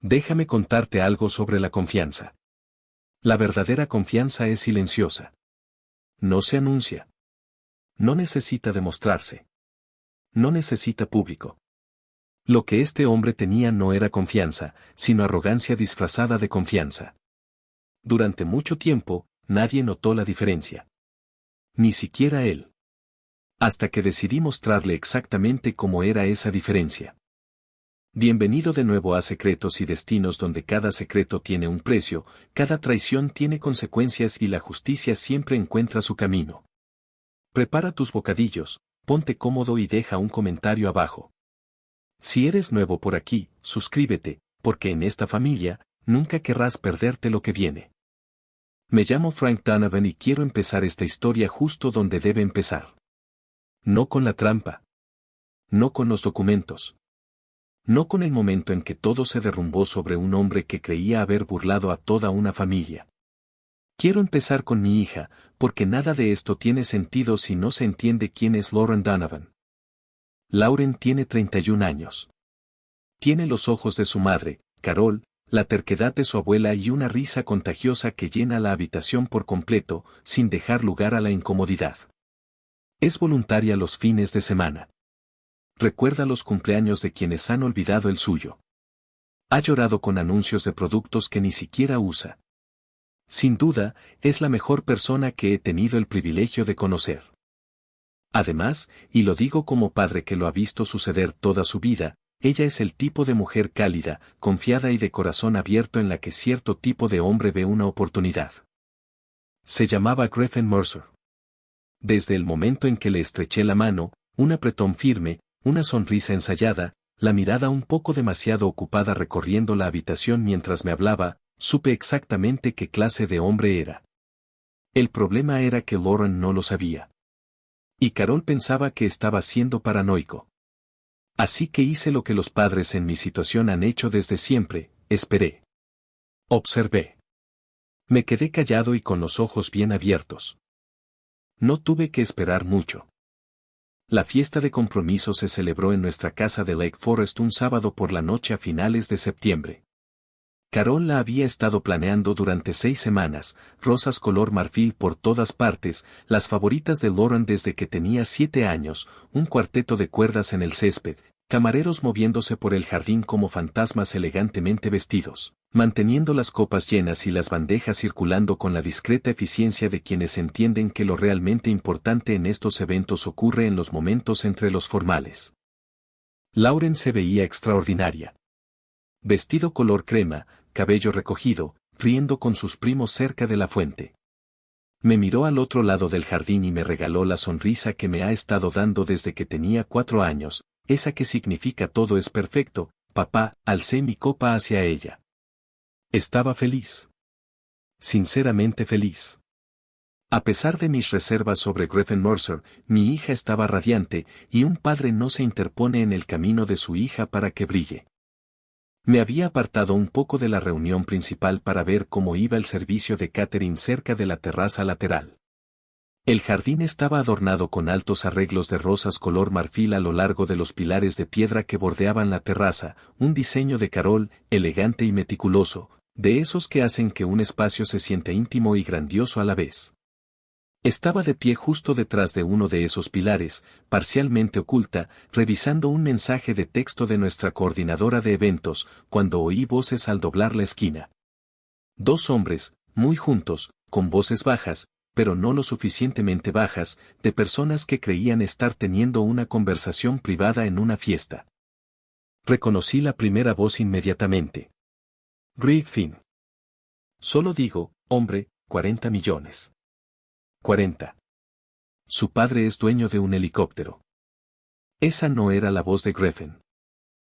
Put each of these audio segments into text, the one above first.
Déjame contarte algo sobre la confianza. La verdadera confianza es silenciosa. No se anuncia. No necesita demostrarse. No necesita público. Lo que este hombre tenía no era confianza, sino arrogancia disfrazada de confianza. Durante mucho tiempo, nadie notó la diferencia. Ni siquiera él. Hasta que decidí mostrarle exactamente cómo era esa diferencia. Bienvenido de nuevo a Secretos y Destinos, donde cada secreto tiene un precio, cada traición tiene consecuencias y la justicia siempre encuentra su camino. Prepara tus bocadillos, ponte cómodo y deja un comentario abajo. Si eres nuevo por aquí, suscríbete, porque en esta familia, nunca querrás perderte lo que viene. Me llamo Frank Donovan y quiero empezar esta historia justo donde debe empezar. No con la trampa. No con los documentos. No con el momento en que todo se derrumbó sobre un hombre que creía haber burlado a toda una familia. Quiero empezar con mi hija, porque nada de esto tiene sentido si no se entiende quién es Lauren Donovan. Lauren tiene 31 años. Tiene los ojos de su madre, Carol, la terquedad de su abuela y una risa contagiosa que llena la habitación por completo, sin dejar lugar a la incomodidad. Es voluntaria los fines de semana. Recuerda los cumpleaños de quienes han olvidado el suyo. Ha llorado con anuncios de productos que ni siquiera usa. Sin duda, es la mejor persona que he tenido el privilegio de conocer. Además, y lo digo como padre que lo ha visto suceder toda su vida, ella es el tipo de mujer cálida, confiada y de corazón abierto en la que cierto tipo de hombre ve una oportunidad. Se llamaba Griffin Mercer. Desde el momento en que le estreché la mano, un apretón firme, una sonrisa ensayada, la mirada un poco demasiado ocupada recorriendo la habitación mientras me hablaba, supe exactamente qué clase de hombre era. El problema era que Lauren no lo sabía. Y Carol pensaba que estaba siendo paranoico. Así que hice lo que los padres en mi situación han hecho desde siempre, esperé. Observé. Me quedé callado y con los ojos bien abiertos. No tuve que esperar mucho. La fiesta de compromiso se celebró en nuestra casa de Lake Forest un sábado por la noche a finales de septiembre. Carol la había estado planeando durante 6 semanas, rosas color marfil por todas partes, las favoritas de Lauren desde que tenía 7 años, un cuarteto de cuerdas en el césped, camareros moviéndose por el jardín como fantasmas elegantemente vestidos, manteniendo las copas llenas y las bandejas circulando con la discreta eficiencia de quienes entienden que lo realmente importante en estos eventos ocurre en los momentos entre los formales. Lauren se veía extraordinaria. Vestido color crema, cabello recogido, riendo con sus primos cerca de la fuente. Me miró al otro lado del jardín y me regaló la sonrisa que me ha estado dando desde que tenía 4 años, esa que significa todo es perfecto. Papá, alcé mi copa hacia ella. Estaba feliz. Sinceramente feliz. A pesar de mis reservas sobre Griffin Mercer, mi hija estaba radiante, y un padre no se interpone en el camino de su hija para que brille. Me había apartado un poco de la reunión principal para ver cómo iba el servicio de catering cerca de la terraza lateral. El jardín estaba adornado con altos arreglos de rosas color marfil a lo largo de los pilares de piedra que bordeaban la terraza, un diseño de Carol, elegante y meticuloso, de esos que hacen que un espacio se sienta íntimo y grandioso a la vez. Estaba de pie justo detrás de uno de esos pilares, parcialmente oculta, revisando un mensaje de texto de nuestra coordinadora de eventos, cuando oí voces al doblar la esquina. 2 hombres, muy juntos, con voces bajas, pero no lo suficientemente bajas, de personas que creían estar teniendo una conversación privada en una fiesta. Reconocí la primera voz inmediatamente. Griffin. Solo digo, hombre, 40 millones. 40. Su padre es dueño de un helicóptero. Esa no era la voz de Griffin.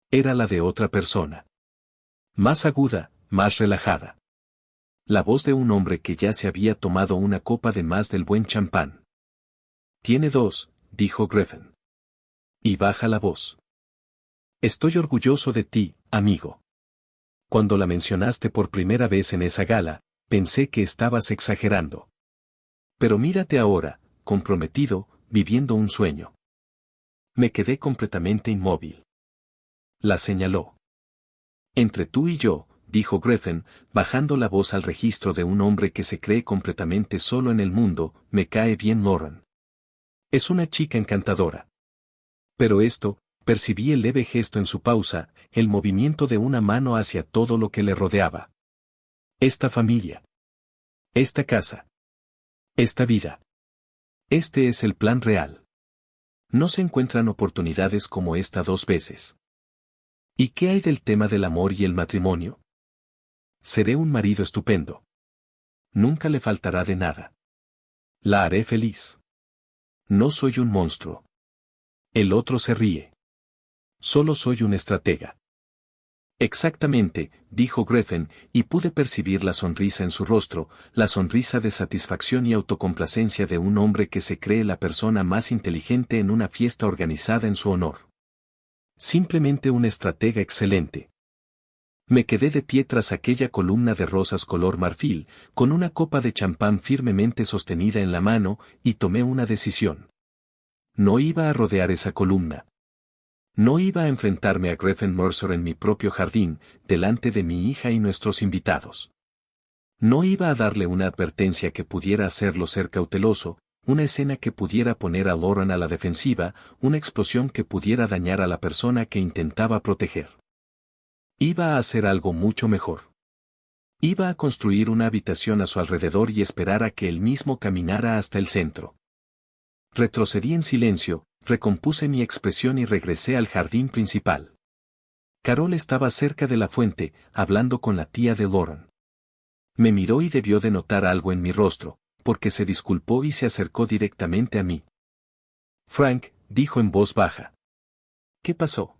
Era la de otra persona. Más aguda, más relajada. La voz de un hombre que ya se había tomado una copa de más del buen champán. Tiene 2, dijo Griffin. Y baja la voz. Estoy orgulloso de ti, amigo. Cuando la mencionaste por primera vez en esa gala, pensé que estabas exagerando. Pero mírate ahora, comprometido, viviendo un sueño. Me quedé completamente inmóvil. La señaló. Entre tú y yo, dijo Griffin, bajando la voz al registro de un hombre que se cree completamente solo en el mundo, me cae bien Lauren. Es una chica encantadora. Pero esto, percibí el leve gesto en su pausa, el movimiento de una mano hacia todo lo que le rodeaba. Esta familia. Esta casa. Esta vida. Este es el plan real. No se encuentran oportunidades como esta dos veces. ¿Y qué hay del tema del amor y el matrimonio? Seré un marido estupendo. Nunca le faltará de nada. La haré feliz. No soy un monstruo. El otro se ríe. Solo soy un estratega. Exactamente, dijo Griffin, y pude percibir la sonrisa en su rostro, la sonrisa de satisfacción y autocomplacencia de un hombre que se cree la persona más inteligente en una fiesta organizada en su honor. Simplemente un estratega excelente. Me quedé de pie tras aquella columna de rosas color marfil, con una copa de champán firmemente sostenida en la mano, y tomé una decisión. No iba a rodear esa columna. No iba a enfrentarme a Griffin Mercer en mi propio jardín, delante de mi hija y nuestros invitados. No iba a darle una advertencia que pudiera hacerlo ser cauteloso, una escena que pudiera poner a Lauren a la defensiva, una explosión que pudiera dañar a la persona que intentaba proteger. Iba a hacer algo mucho mejor. Iba a construir una habitación a su alrededor y esperar a que él mismo caminara hasta el centro. Retrocedí en silencio, recompuse mi expresión y regresé al jardín principal. Carol estaba cerca de la fuente, hablando con la tía de Lauren. Me miró y debió de notar algo en mi rostro, porque se disculpó y se acercó directamente a mí. Frank, dijo en voz baja. ¿Qué pasó?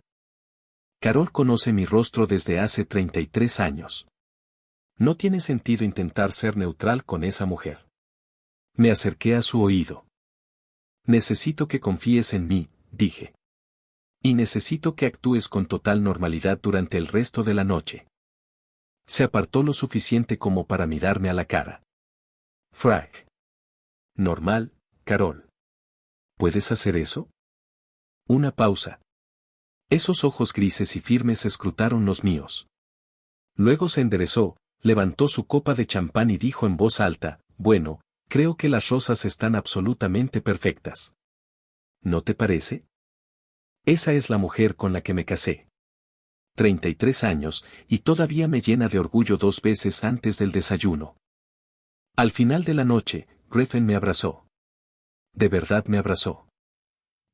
Carol conoce mi rostro desde hace 33 años. No tiene sentido intentar ser neutral con esa mujer. Me acerqué a su oído. Necesito que confíes en mí, dije. Y necesito que actúes con total normalidad durante el resto de la noche. Se apartó lo suficiente como para mirarme a la cara. Frank. Normal, Carol. ¿Puedes hacer eso? Una pausa. Esos ojos grises y firmes escrutaron los míos. Luego se enderezó, levantó su copa de champán y dijo en voz alta, bueno, creo que las rosas están absolutamente perfectas. ¿No te parece? Esa es la mujer con la que me casé. 33 años, y todavía me llena de orgullo 2 veces antes del desayuno. Al final de la noche, Griffin me abrazó. De verdad me abrazó.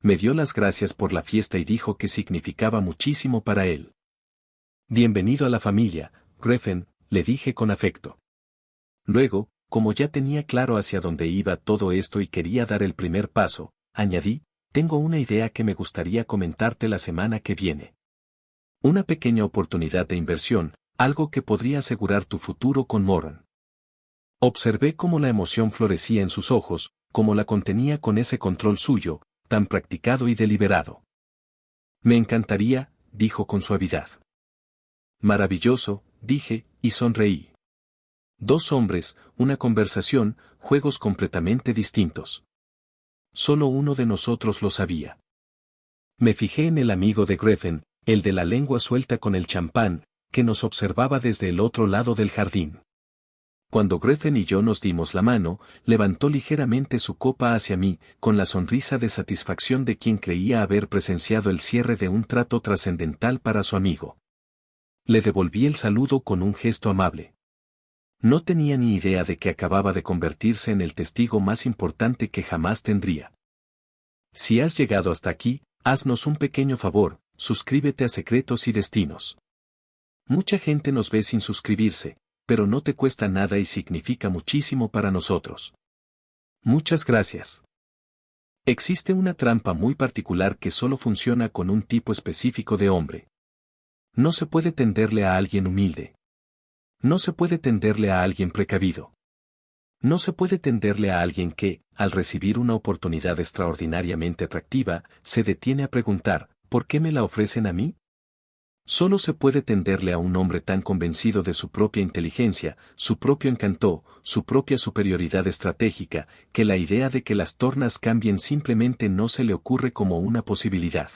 Me dio las gracias por la fiesta y dijo que significaba muchísimo para él. Bienvenido a la familia, Griffin, le dije con afecto. Luego, como ya tenía claro hacia dónde iba todo esto y quería dar el primer paso, añadí, tengo una idea que me gustaría comentarte la semana que viene. Una pequeña oportunidad de inversión, algo que podría asegurar tu futuro con Moran. Observé cómo la emoción florecía en sus ojos, cómo la contenía con ese control suyo, tan practicado y deliberado. Me encantaría, dijo con suavidad. Maravilloso, dije, y sonreí. 2 hombres, una conversación, juegos completamente distintos. Solo uno de nosotros lo sabía. Me fijé en el amigo de Griffin, el de la lengua suelta con el champán, que nos observaba desde el otro lado del jardín. Cuando Griffin y yo nos dimos la mano, levantó ligeramente su copa hacia mí, con la sonrisa de satisfacción de quien creía haber presenciado el cierre de un trato trascendental para su amigo. Le devolví el saludo con un gesto amable. No tenía ni idea de que acababa de convertirse en el testigo más importante que jamás tendría. Si has llegado hasta aquí, haznos un pequeño favor, suscríbete a Secretos y Destinos. Mucha gente nos ve sin suscribirse, pero no te cuesta nada y significa muchísimo para nosotros. Muchas gracias. Existe una trampa muy particular que solo funciona con un tipo específico de hombre. No se puede tenderle a alguien humilde. No se puede tenderle a alguien precavido. No se puede tenderle a alguien que, al recibir una oportunidad extraordinariamente atractiva, se detiene a preguntar, ¿por qué me la ofrecen a mí? Solo se puede tenderle a un hombre tan convencido de su propia inteligencia, su propio encanto, su propia superioridad estratégica, que la idea de que las tornas cambien simplemente no se le ocurre como una posibilidad.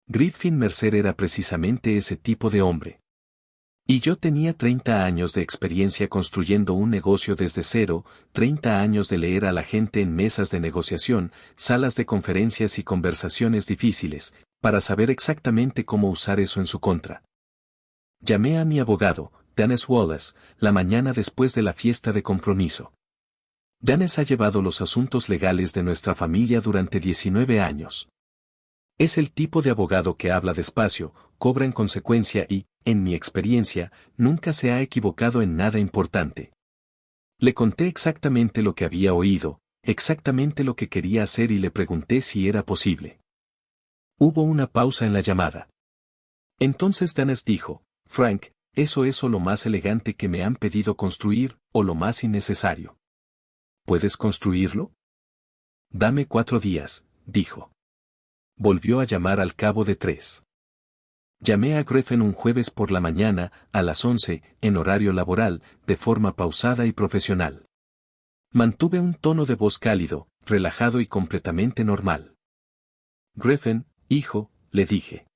Griffin Mercer era precisamente ese tipo de hombre. Y yo tenía 30 años de experiencia construyendo un negocio desde cero, 30 años de leer a la gente en mesas de negociación, salas de conferencias y conversaciones difíciles, para saber exactamente cómo usar eso en su contra. Llamé a mi abogado, Dennis Wallace, la mañana después de la fiesta de compromiso. Dennis ha llevado los asuntos legales de nuestra familia durante 19 años. Es el tipo de abogado que habla despacio, cobra en consecuencia y, en mi experiencia, nunca se ha equivocado en nada importante. Le conté exactamente lo que había oído, exactamente lo que quería hacer y le pregunté si era posible. Hubo una pausa en la llamada. Entonces Dennis dijo, Frank, eso es o lo más elegante que me han pedido construir, o lo más innecesario. ¿Puedes construirlo? Dame 4 días, dijo. Volvió a llamar al cabo de 3. Llamé a Griffin un jueves por la mañana, a las 11, en horario laboral, de forma pausada y profesional. Mantuve un tono de voz cálido, relajado y completamente normal. Griffin, hijo, le dije.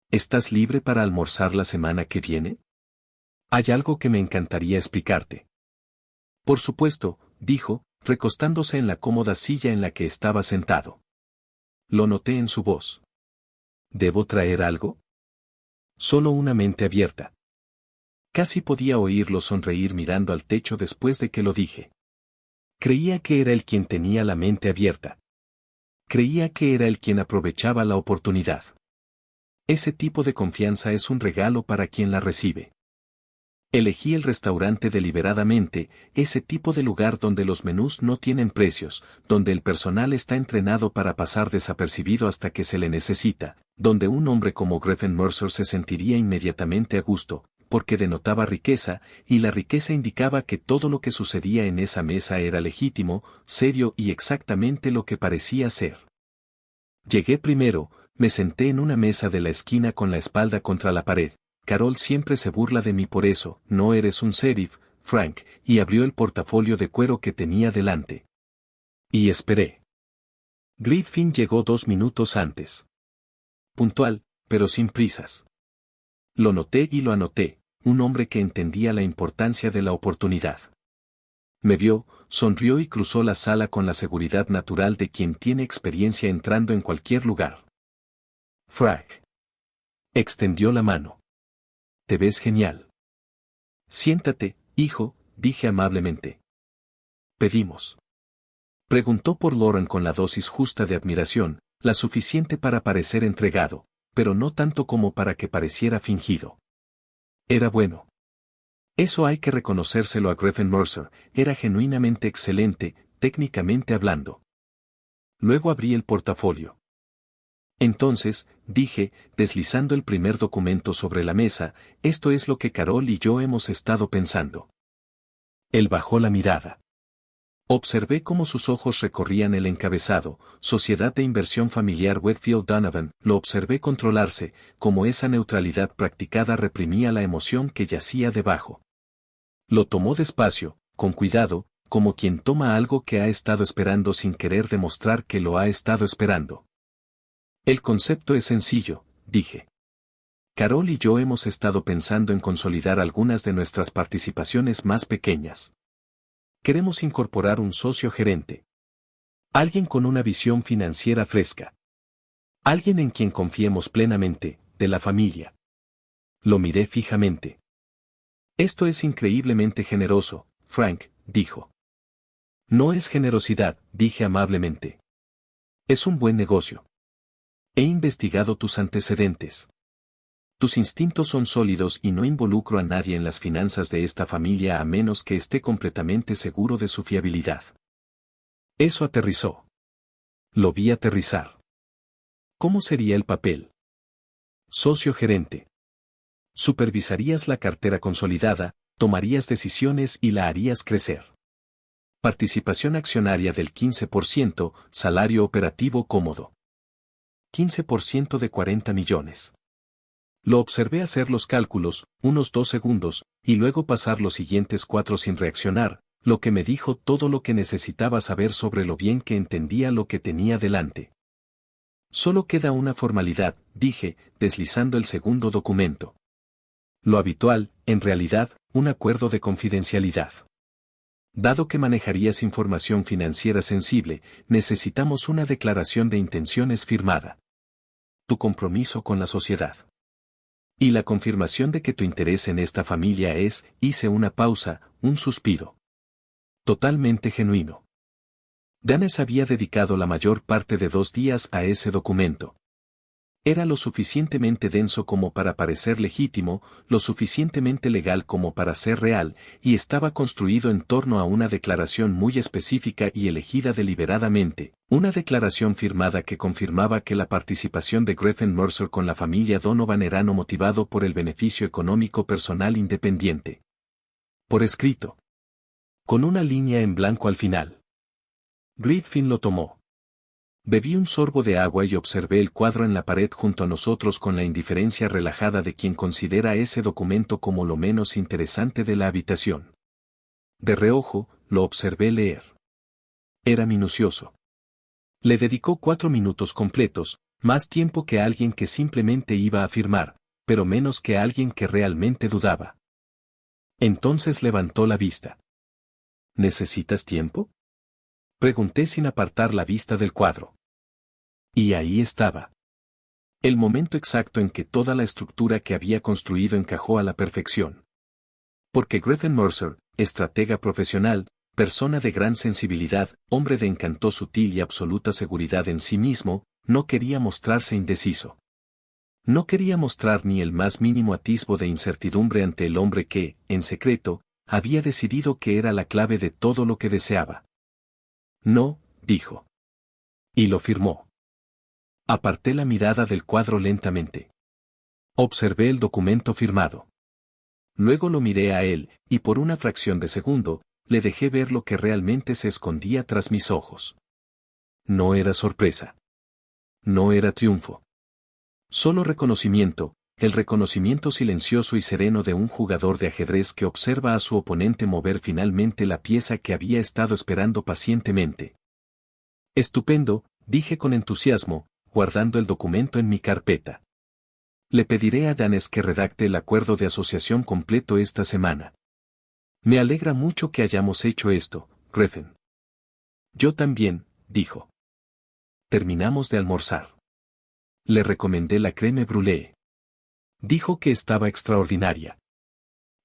¿Estás libre para almorzar la semana que viene? Hay algo que me encantaría explicarte. Por supuesto, dijo, recostándose en la cómoda silla en la que estaba sentado. Lo noté en su voz. ¿Debo traer algo? Solo una mente abierta. Casi podía oírlo sonreír mirando al techo después de que lo dije. Creía que era él quien tenía la mente abierta. Creía que era él quien aprovechaba la oportunidad. Ese tipo de confianza es un regalo para quien la recibe. Elegí el restaurante deliberadamente, ese tipo de lugar donde los menús no tienen precios, donde el personal está entrenado para pasar desapercibido hasta que se le necesita, donde un hombre como Griffin Mercer se sentiría inmediatamente a gusto, porque denotaba riqueza, y la riqueza indicaba que todo lo que sucedía en esa mesa era legítimo, serio y exactamente lo que parecía ser. Llegué primero, me senté en una mesa de la esquina con la espalda contra la pared. Carol siempre se burla de mí por eso, no eres un sheriff, Frank, y abrió el portafolio de cuero que tenía delante. Y esperé. Griffin llegó 2 minutos antes. Puntual, pero sin prisas. Lo noté y lo anoté, un hombre que entendía la importancia de la oportunidad. Me vio, sonrió y cruzó la sala con la seguridad natural de quien tiene experiencia entrando en cualquier lugar. Frank. Extendió la mano. Te ves genial. Siéntate, hijo, dije amablemente. Pedimos. Preguntó por Lauren con la dosis justa de admiración, la suficiente para parecer entregado, pero no tanto como para que pareciera fingido. Era bueno. Eso hay que reconocérselo a Griffin Mercer, era genuinamente excelente, técnicamente hablando. Luego abrí el portafolio. Entonces, dije, deslizando el primer documento sobre la mesa, esto es lo que Carol y yo hemos estado pensando. Él bajó la mirada. Observé cómo sus ojos recorrían el encabezado, Sociedad de Inversión Familiar Whitfield Donovan, lo observé controlarse, como esa neutralidad practicada reprimía la emoción que yacía debajo. Lo tomó despacio, con cuidado, como quien toma algo que ha estado esperando sin querer demostrar que lo ha estado esperando. El concepto es sencillo, dije. Carol y yo hemos estado pensando en consolidar algunas de nuestras participaciones más pequeñas. Queremos incorporar un socio gerente. Alguien con una visión financiera fresca. Alguien en quien confiemos plenamente, de la familia. Lo miré fijamente. Esto es increíblemente generoso, Frank, dijo. No es generosidad, dije amablemente. Es un buen negocio. He investigado tus antecedentes. Tus instintos son sólidos y no involucro a nadie en las finanzas de esta familia a menos que esté completamente seguro de su fiabilidad. Eso aterrizó. Lo vi aterrizar. ¿Cómo sería el papel? Socio gerente. Supervisarías la cartera consolidada, tomarías decisiones y la harías crecer. Participación accionaria del 15%, salario operativo cómodo. 15% de 40 millones. Lo observé hacer los cálculos, unos 2 segundos, y luego pasar los siguientes 4 sin reaccionar, lo que me dijo todo lo que necesitaba saber sobre lo bien que entendía lo que tenía delante. Solo queda una formalidad, dije, deslizando el segundo documento. Lo habitual, en realidad, un acuerdo de confidencialidad. Dado que manejarías información financiera sensible, necesitamos una declaración de intenciones firmada. Tu compromiso con la sociedad. Y la confirmación de que tu interés en esta familia es, hice una pausa, un suspiro. Totalmente genuino. Danes había dedicado la mayor parte de 2 días a ese documento. Era lo suficientemente denso como para parecer legítimo, lo suficientemente legal como para ser real, y estaba construido en torno a una declaración muy específica y elegida deliberadamente, una declaración firmada que confirmaba que la participación de Griffin Mercer con la familia Donovan era no motivado por el beneficio económico personal independiente. Por escrito. Con una línea en blanco al final. Griffin lo tomó. Bebí un sorbo de agua y observé el cuadro en la pared junto a nosotros con la indiferencia relajada de quien considera ese documento como lo menos interesante de la habitación. De reojo, lo observé leer. Era minucioso. Le dedicó 4 minutos completos, más tiempo que alguien que simplemente iba a firmar, pero menos que alguien que realmente dudaba. Entonces levantó la vista. ¿Necesitas tiempo? Pregunté sin apartar la vista del cuadro. Y ahí estaba. El momento exacto en que toda la estructura que había construido encajó a la perfección. Porque Griffin Mercer, estratega profesional, persona de gran sensibilidad, hombre de encanto sutil y absoluta seguridad en sí mismo, no quería mostrarse indeciso. No quería mostrar ni el más mínimo atisbo de incertidumbre ante el hombre que, en secreto, había decidido que era la clave de todo lo que deseaba. No, dijo. Y lo firmó. Aparté la mirada del cuadro lentamente. Observé el documento firmado. Luego lo miré a él, y por una fracción de segundo, le dejé ver lo que realmente se escondía tras mis ojos. No era sorpresa. No era triunfo. Solo reconocimiento, el reconocimiento silencioso y sereno de un jugador de ajedrez que observa a su oponente mover finalmente la pieza que había estado esperando pacientemente. Estupendo, dije con entusiasmo, guardando el documento en mi carpeta. Le pediré a Danes que redacte el acuerdo de asociación completo esta semana. Me alegra mucho que hayamos hecho esto, Griffin. Yo también, dijo. Terminamos de almorzar. Le recomendé la crème brûlée. Dijo que estaba extraordinaria.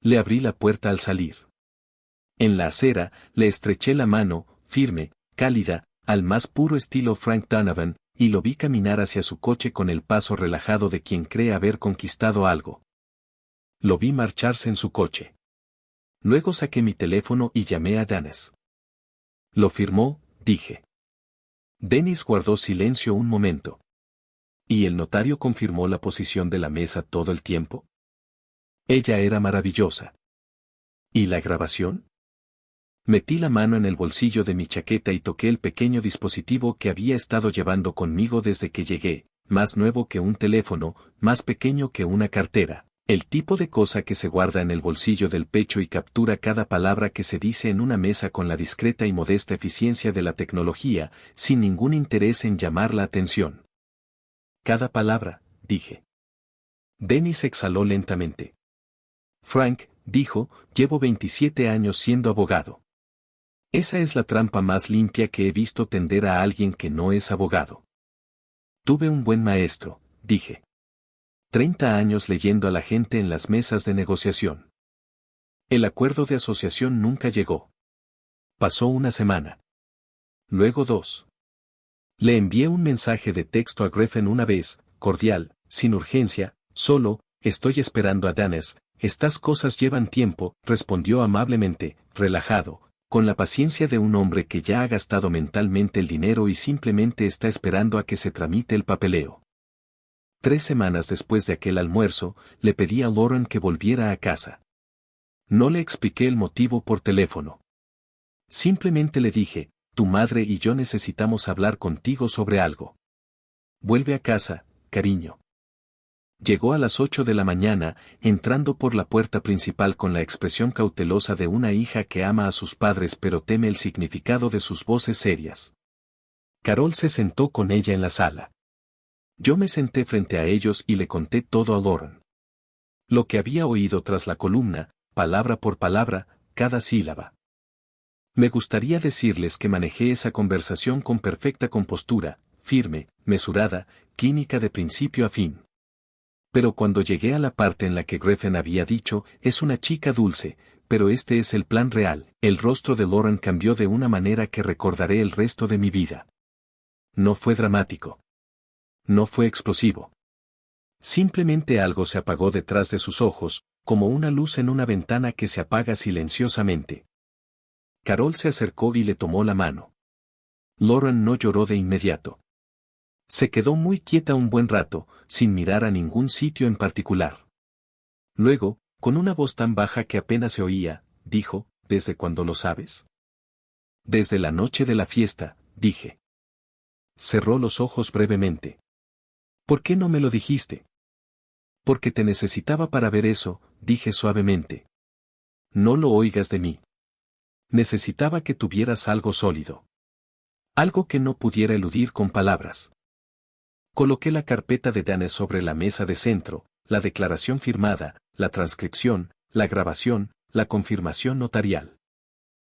Le abrí la puerta al salir. En la acera, le estreché la mano, firme, cálida, al más puro estilo Frank Donovan, y lo vi caminar hacia su coche con el paso relajado de quien cree haber conquistado algo. Lo vi marcharse en su coche. Luego saqué mi teléfono y llamé a Danes. Lo firmó, dije. Dennis guardó silencio un momento. ¿Y el notario confirmó la posición de la mesa todo el tiempo? Ella era maravillosa. ¿Y la grabación? Metí la mano en el bolsillo de mi chaqueta y toqué el pequeño dispositivo que había estado llevando conmigo desde que llegué, más nuevo que un teléfono, más pequeño que una cartera, el tipo de cosa que se guarda en el bolsillo del pecho y captura cada palabra que se dice en una mesa con la discreta y modesta eficiencia de la tecnología, sin ningún interés en llamar la atención. Cada palabra, dije. Dennis exhaló lentamente. Frank, dijo, llevo 27 años siendo abogado. Esa es la trampa más limpia que he visto tender a alguien que no es abogado. Tuve un buen maestro, dije. 30 años leyendo a la gente en las mesas de negociación. El acuerdo de asociación nunca llegó. Pasó una semana. Luego 2. Le envié un mensaje de texto a Griffin una vez, cordial, sin urgencia, solo, estoy esperando a Danes, estas cosas llevan tiempo, respondió amablemente, relajado, con la paciencia de un hombre que ya ha gastado mentalmente el dinero y simplemente está esperando a que se tramite el papeleo. 3 semanas después de aquel almuerzo, le pedí a Lauren que volviera a casa. No le expliqué el motivo por teléfono. Simplemente le dije, tu madre y yo necesitamos hablar contigo sobre algo. Vuelve a casa, cariño. Llegó a las 8 de la mañana, entrando por la puerta principal con la expresión cautelosa de una hija que ama a sus padres pero teme el significado de sus voces serias. Carol se sentó con ella en la sala. Yo me senté frente a ellos y le conté todo a Lauren. Lo que había oído tras la columna, palabra por palabra, cada sílaba. Me gustaría decirles que manejé esa conversación con perfecta compostura, firme, mesurada, clínica de principio a fin. Pero cuando llegué a la parte en la que Griffin había dicho, es una chica dulce, pero este es el plan real, el rostro de Lauren cambió de una manera que recordaré el resto de mi vida. No fue dramático. No fue explosivo. Simplemente algo se apagó detrás de sus ojos, como una luz en una ventana que se apaga silenciosamente. Carol se acercó y le tomó la mano. Lauren no lloró de inmediato. Se quedó muy quieta un buen rato, sin mirar a ningún sitio en particular. Luego, con una voz tan baja que apenas se oía, dijo, ¿desde cuándo lo sabes? Desde la noche de la fiesta, dije. Cerró los ojos brevemente. ¿Por qué no me lo dijiste? Porque te necesitaba para ver eso, dije suavemente. No lo oigas de mí. Necesitaba que tuvieras algo sólido. Algo que no pudiera eludir con palabras. Coloqué la carpeta de Dane sobre la mesa de centro, la declaración firmada, la transcripción, la grabación, la confirmación notarial.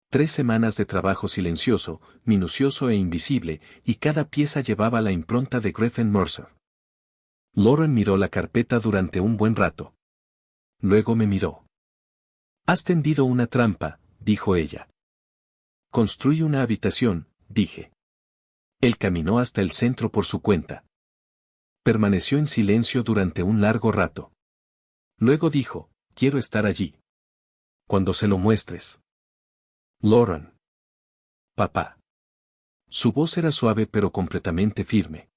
3 semanas de trabajo silencioso, minucioso e invisible, y cada pieza llevaba la impronta de Griffin Mercer. Lauren miró la carpeta durante un buen rato. Luego me miró. Has tendido una trampa, dijo ella. Construye una habitación, dije. Él caminó hasta el centro por su cuenta. Permaneció en silencio durante un largo rato. Luego dijo, quiero estar allí. Cuando se lo muestres. Lauren. Papá. Su voz era suave pero completamente firme.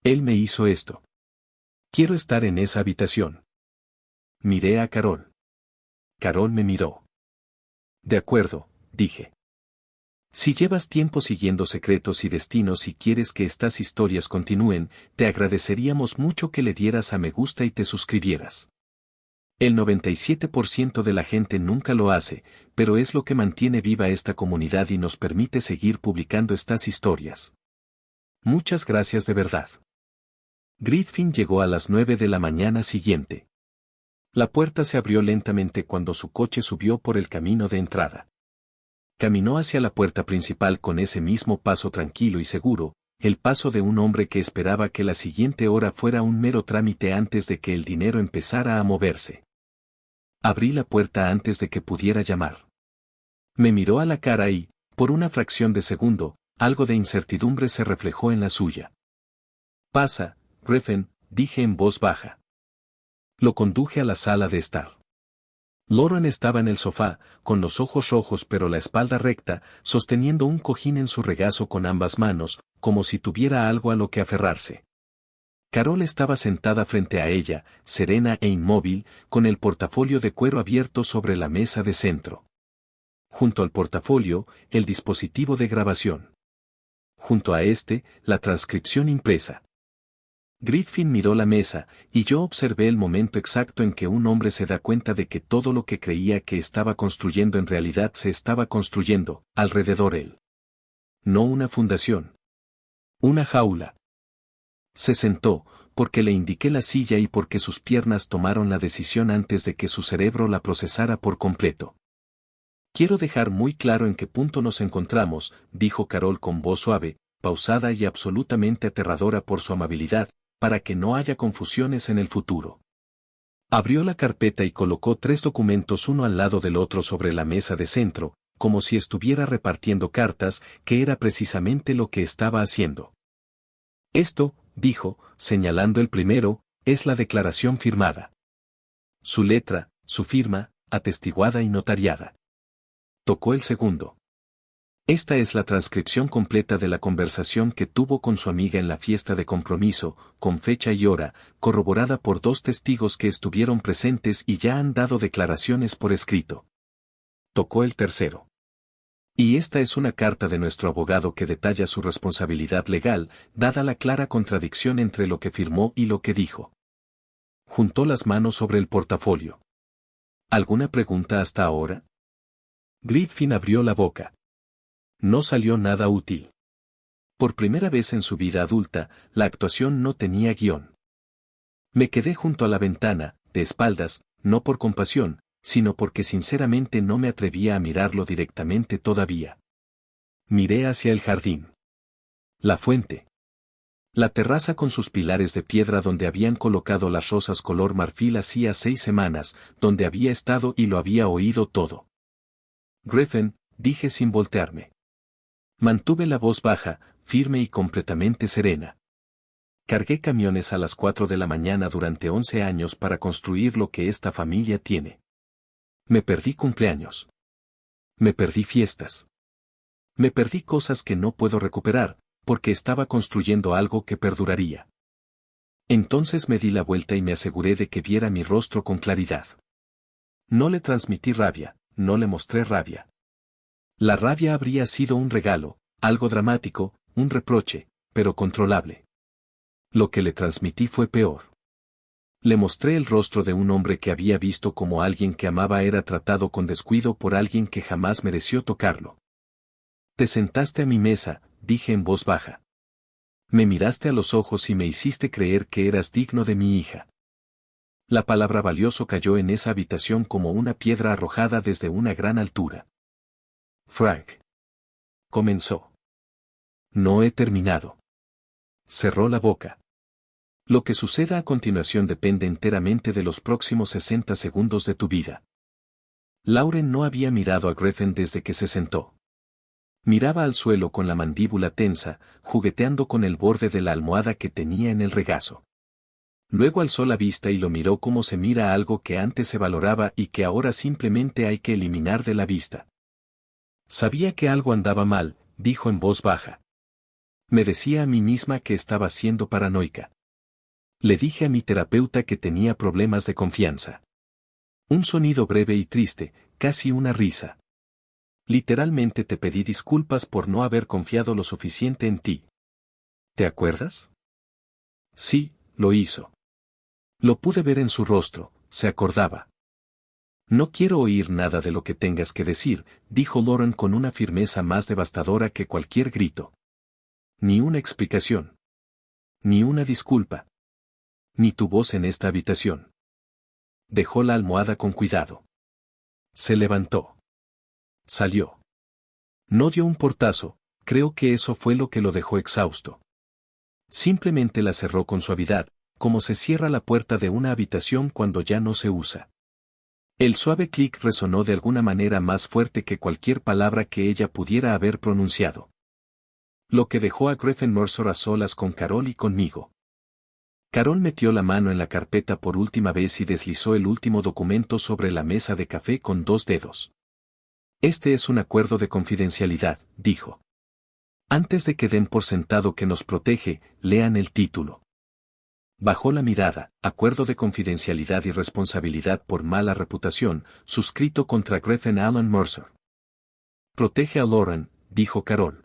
Él me hizo esto. Quiero estar en esa habitación. Miré a Carol. Carol me miró. De acuerdo, dije. Si llevas tiempo siguiendo secretos y destinos y quieres que estas historias continúen, te agradeceríamos mucho que le dieras a me gusta y te suscribieras. El 97% de la gente nunca lo hace, pero es lo que mantiene viva esta comunidad y nos permite seguir publicando estas historias. Muchas gracias de verdad. Griffin llegó a las 9 de la mañana siguiente. La puerta se abrió lentamente cuando su coche subió por el camino de entrada. Caminó hacia la puerta principal con ese mismo paso tranquilo y seguro, el paso de un hombre que esperaba que la siguiente hora fuera un mero trámite antes de que el dinero empezara a moverse. Abrí la puerta antes de que pudiera llamar. Me miró a la cara y, por una fracción de segundo, algo de incertidumbre se reflejó en la suya. Pasa, Griffin, dije en voz baja. Lo conduje a la sala de estar. Lauren estaba en el sofá, con los ojos rojos pero la espalda recta, sosteniendo un cojín en su regazo con ambas manos, como si tuviera algo a lo que aferrarse. Carol estaba sentada frente a ella, serena e inmóvil, con el portafolio de cuero abierto sobre la mesa de centro. Junto al portafolio, el dispositivo de grabación. Junto a este, la transcripción impresa. Griffin miró la mesa, y yo observé el momento exacto en que un hombre se da cuenta de que todo lo que creía que estaba construyendo en realidad se estaba construyendo, alrededor él. No una fundación. Una jaula. Se sentó, porque le indiqué la silla y porque sus piernas tomaron la decisión antes de que su cerebro la procesara por completo. Quiero dejar muy claro en qué punto nos encontramos, dijo Carol con voz suave, pausada y absolutamente aterradora por su amabilidad, para que no haya confusiones en el futuro. Abrió la carpeta y colocó 3 documentos uno al lado del otro sobre la mesa de centro, como si estuviera repartiendo cartas, que era precisamente lo que estaba haciendo. Esto, dijo, señalando el primero, es la declaración firmada. Su letra, su firma, atestiguada y notariada. Tocó el segundo. Esta es la transcripción completa de la conversación que tuvo con su amiga en la fiesta de compromiso, con fecha y hora, corroborada por 2 testigos que estuvieron presentes y ya han dado declaraciones por escrito. Tocó el tercero. Y esta es una carta de nuestro abogado que detalla su responsabilidad legal, dada la clara contradicción entre lo que firmó y lo que dijo. Juntó las manos sobre el portafolio. ¿Alguna pregunta hasta ahora? Griffin abrió la boca. No salió nada útil. Por primera vez en su vida adulta, la actuación no tenía guión. Me quedé junto a la ventana, de espaldas, no por compasión, sino porque sinceramente no me atrevía a mirarlo directamente todavía. Miré hacia el jardín. La fuente. La terraza con sus pilares de piedra donde habían colocado las rosas color marfil hacía 6 semanas, donde había estado y lo había oído todo. Griffin, dije sin voltearme. Mantuve la voz baja, firme y completamente serena. Cargué camiones a las 4 de la mañana durante 11 años para construir lo que esta familia tiene. Me perdí cumpleaños. Me perdí fiestas. Me perdí cosas que no puedo recuperar, porque estaba construyendo algo que perduraría. Entonces me di la vuelta y me aseguré de que viera mi rostro con claridad. No le transmití rabia, no le mostré rabia. La rabia habría sido un regalo, algo dramático, un reproche, pero controlable. Lo que le transmití fue peor. Le mostré el rostro de un hombre que había visto como alguien que amaba era tratado con descuido por alguien que jamás mereció tocarlo. Te sentaste a mi mesa, dije en voz baja. Me miraste a los ojos y me hiciste creer que eras digno de mi hija. La palabra valioso cayó en esa habitación como una piedra arrojada desde una gran altura. Frank. Comenzó. No he terminado. Cerró la boca. Lo que suceda a continuación depende enteramente de los próximos 60 segundos de tu vida. Lauren no había mirado a Griffin desde que se sentó. Miraba al suelo con la mandíbula tensa, jugueteando con el borde de la almohada que tenía en el regazo. Luego alzó la vista y lo miró como se mira algo que antes se valoraba y que ahora simplemente hay que eliminar de la vista. Sabía que algo andaba mal, dijo en voz baja. Me decía a mí misma que estaba siendo paranoica. Le dije a mi terapeuta que tenía problemas de confianza. Un sonido breve y triste, casi una risa. Literalmente te pedí disculpas por no haber confiado lo suficiente en ti. ¿Te acuerdas? Sí, lo hizo. Lo pude ver en su rostro, se acordaba. No quiero oír nada de lo que tengas que decir, dijo Lauren con una firmeza más devastadora que cualquier grito. Ni una explicación. Ni una disculpa. Ni tu voz en esta habitación. Dejó la almohada con cuidado. Se levantó. Salió. No dio un portazo, creo que eso fue lo que lo dejó exhausto. Simplemente la cerró con suavidad, como se cierra la puerta de una habitación cuando ya no se usa. El suave clic resonó de alguna manera más fuerte que cualquier palabra que ella pudiera haber pronunciado. Lo que dejó a Griffin Mercer a solas con Carol y conmigo. Carol metió la mano en la carpeta por última vez y deslizó el último documento sobre la mesa de café con 2 dedos. Este es un acuerdo de confidencialidad, dijo. Antes de que den por sentado que nos protege, lean el título. Bajó la mirada, acuerdo de confidencialidad y responsabilidad por mala reputación, suscrito contra Griffin Alan Mercer. Protege a Lauren, dijo Carol.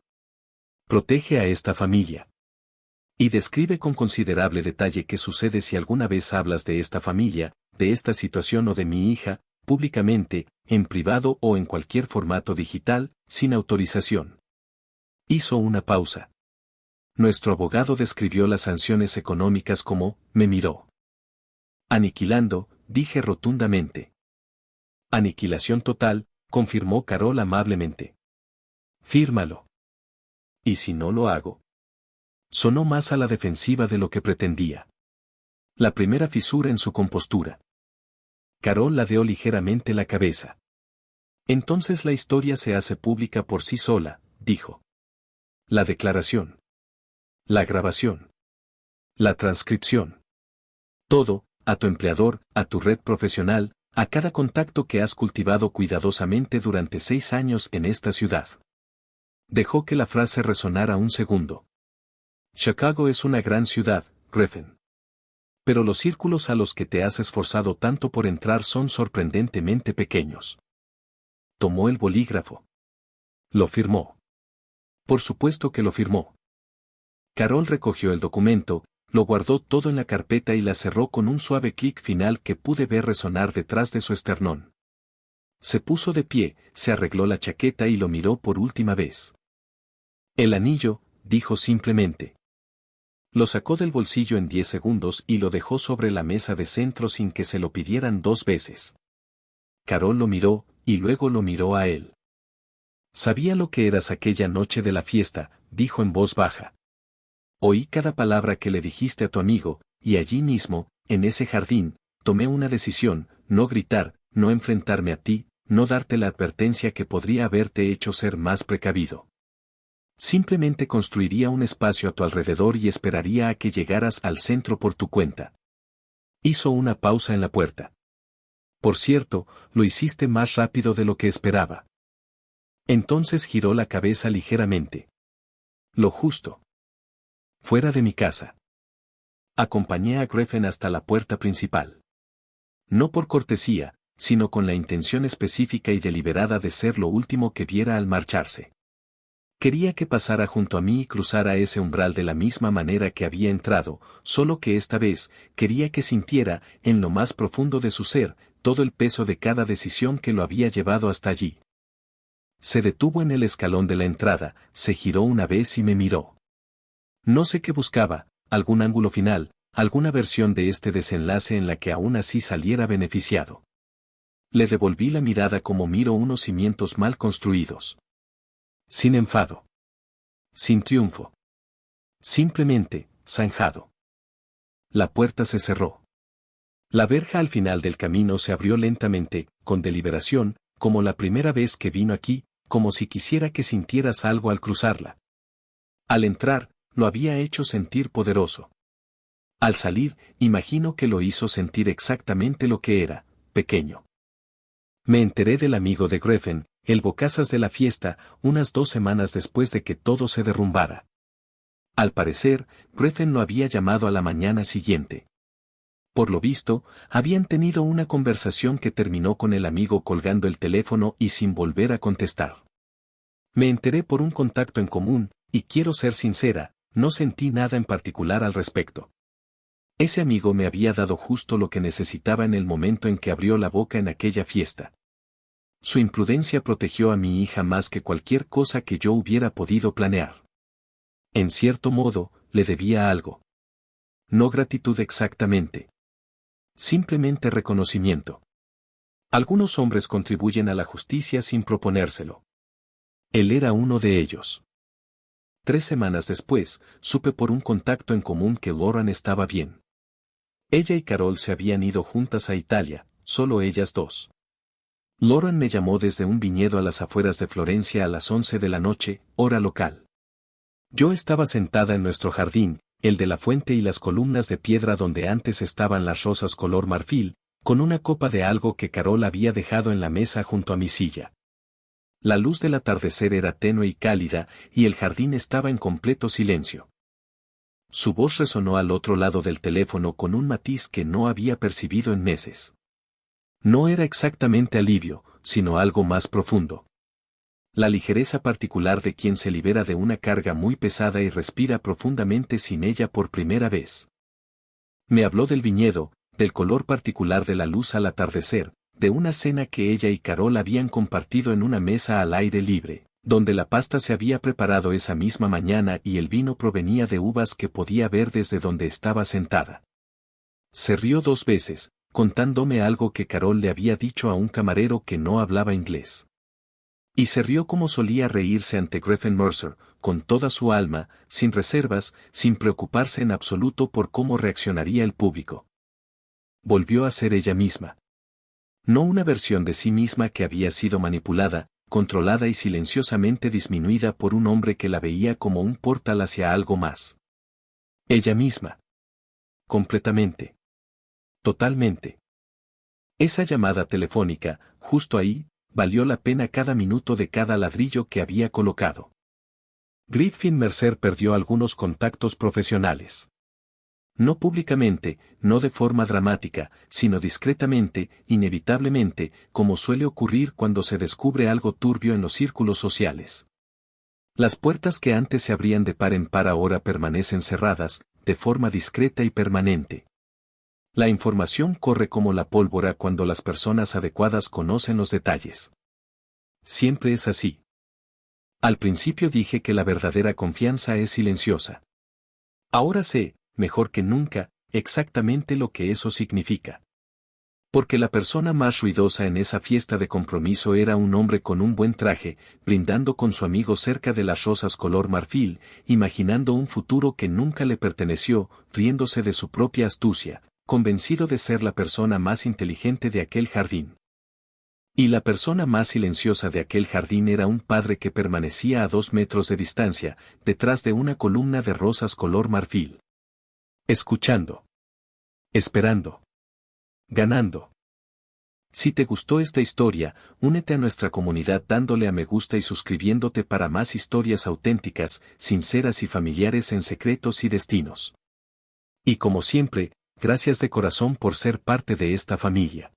Protege a esta familia. Y describe con considerable detalle qué sucede si alguna vez hablas de esta familia, de esta situación o de mi hija, públicamente, en privado o en cualquier formato digital, sin autorización. Hizo una pausa. Nuestro abogado describió las sanciones económicas como, me miró. Aniquilando, dije rotundamente. Aniquilación total, confirmó Carol amablemente. Fírmalo. ¿Y si no lo hago? Sonó más a la defensiva de lo que pretendía. La primera fisura en su compostura. Carol ladeó ligeramente la cabeza. Entonces la historia se hace pública por sí sola, dijo. La declaración. La grabación. La transcripción. Todo, a tu empleador, a tu red profesional, a cada contacto que has cultivado cuidadosamente durante 6 años en esta ciudad. Dejó que la frase resonara un segundo. Chicago es una gran ciudad, Griffin. Pero los círculos a los que te has esforzado tanto por entrar son sorprendentemente pequeños. Tomó el bolígrafo. Lo firmó. Por supuesto que lo firmó. Carol recogió el documento, lo guardó todo en la carpeta y la cerró con un suave clic final que pude ver resonar detrás de su esternón. Se puso de pie, se arregló la chaqueta y lo miró por última vez. El anillo, dijo simplemente. Lo sacó del bolsillo en 10 segundos y lo dejó sobre la mesa de centro sin que se lo pidieran 2 veces. Carol lo miró, y luego lo miró a él. Sabía lo que eras aquella noche de la fiesta, dijo en voz baja. Oí cada palabra que le dijiste a tu amigo, y allí mismo, en ese jardín, tomé una decisión, no gritar, no enfrentarme a ti, no darte la advertencia que podría haberte hecho ser más precavido. Simplemente construiría un espacio a tu alrededor y esperaría a que llegaras al centro por tu cuenta. Hizo una pausa en la puerta. Por cierto, lo hiciste más rápido de lo que esperaba. Entonces giró la cabeza ligeramente. Lo justo. Fuera de mi casa. Acompañé a Griffin hasta la puerta principal. No por cortesía, sino con la intención específica y deliberada de ser lo último que viera al marcharse. Quería que pasara junto a mí y cruzara ese umbral de la misma manera que había entrado, solo que esta vez, quería que sintiera, en lo más profundo de su ser, todo el peso de cada decisión que lo había llevado hasta allí. Se detuvo en el escalón de la entrada, se giró una vez y me miró. No sé qué buscaba, algún ángulo final, alguna versión de este desenlace en la que aún así saliera beneficiado. Le devolví la mirada como miro unos cimientos mal construidos. Sin enfado. Sin triunfo. Simplemente, zanjado. La puerta se cerró. La verja al final del camino se abrió lentamente, con deliberación, como la primera vez que vino aquí, como si quisiera que sintieras algo al cruzarla. Al entrar, lo había hecho sentir poderoso. Al salir, imagino que lo hizo sentir exactamente lo que era, pequeño. Me enteré del amigo de Griffin, el bocazas de la fiesta, unas 2 semanas después de que todo se derrumbara. Al parecer, Griffin lo había llamado a la mañana siguiente. Por lo visto, habían tenido una conversación que terminó con el amigo colgando el teléfono y sin volver a contestar. Me enteré por un contacto en común, y quiero ser sincera, no sentí nada en particular al respecto. Ese amigo me había dado justo lo que necesitaba en el momento en que abrió la boca en aquella fiesta. Su imprudencia protegió a mi hija más que cualquier cosa que yo hubiera podido planear. En cierto modo, le debía algo. No gratitud exactamente. Simplemente reconocimiento. Algunos hombres contribuyen a la justicia sin proponérselo. Él era uno de ellos. 3 semanas después, supe por un contacto en común que Lauren estaba bien. Ella y Carol se habían ido juntas a Italia, solo ellas dos. Lauren me llamó desde un viñedo a las afueras de Florencia a las 11 de la noche, hora local. Yo estaba sentada en nuestro jardín, el de la fuente y las columnas de piedra donde antes estaban las rosas color marfil, con una copa de algo que Carol había dejado en la mesa junto a mi silla. La luz del atardecer era tenue y cálida, y el jardín estaba en completo silencio. Su voz resonó al otro lado del teléfono con un matiz que no había percibido en meses. No era exactamente alivio, sino algo más profundo. La ligereza particular de quien se libera de una carga muy pesada y respira profundamente sin ella por primera vez. Me habló del viñedo, del color particular de la luz al atardecer, de una cena que ella y Carol habían compartido en una mesa al aire libre, donde la pasta se había preparado esa misma mañana y el vino provenía de uvas que podía ver desde donde estaba sentada. Se rió 2 veces, contándome algo que Carol le había dicho a un camarero que no hablaba inglés. Y se rió como solía reírse ante Griffin Mercer, con toda su alma, sin reservas, sin preocuparse en absoluto por cómo reaccionaría el público. Volvió a ser ella misma. No una versión de sí misma que había sido manipulada, controlada y silenciosamente disminuida por un hombre que la veía como un portal hacia algo más. Ella misma. Completamente. Totalmente. Esa llamada telefónica, justo ahí, valió la pena cada minuto de cada ladrillo que había colocado. Griffin Mercer perdió algunos contactos profesionales. No públicamente, no de forma dramática, sino discretamente, inevitablemente, como suele ocurrir cuando se descubre algo turbio en los círculos sociales. Las puertas que antes se abrían de par en par ahora permanecen cerradas, de forma discreta y permanente. La información corre como la pólvora cuando las personas adecuadas conocen los detalles. Siempre es así. Al principio dije que la verdadera confianza es silenciosa. Ahora sé, mejor que nunca, exactamente lo que eso significa. Porque la persona más ruidosa en esa fiesta de compromiso era un hombre con un buen traje, brindando con su amigo cerca de las rosas color marfil, imaginando un futuro que nunca le perteneció, riéndose de su propia astucia, convencido de ser la persona más inteligente de aquel jardín. Y la persona más silenciosa de aquel jardín era un padre que permanecía a 2 metros de distancia, detrás de una columna de rosas color marfil. Escuchando. Esperando. Ganando. Si te gustó esta historia, únete a nuestra comunidad dándole a me gusta y suscribiéndote para más historias auténticas, sinceras y familiares en secretos y destinos. Y como siempre, gracias de corazón por ser parte de esta familia.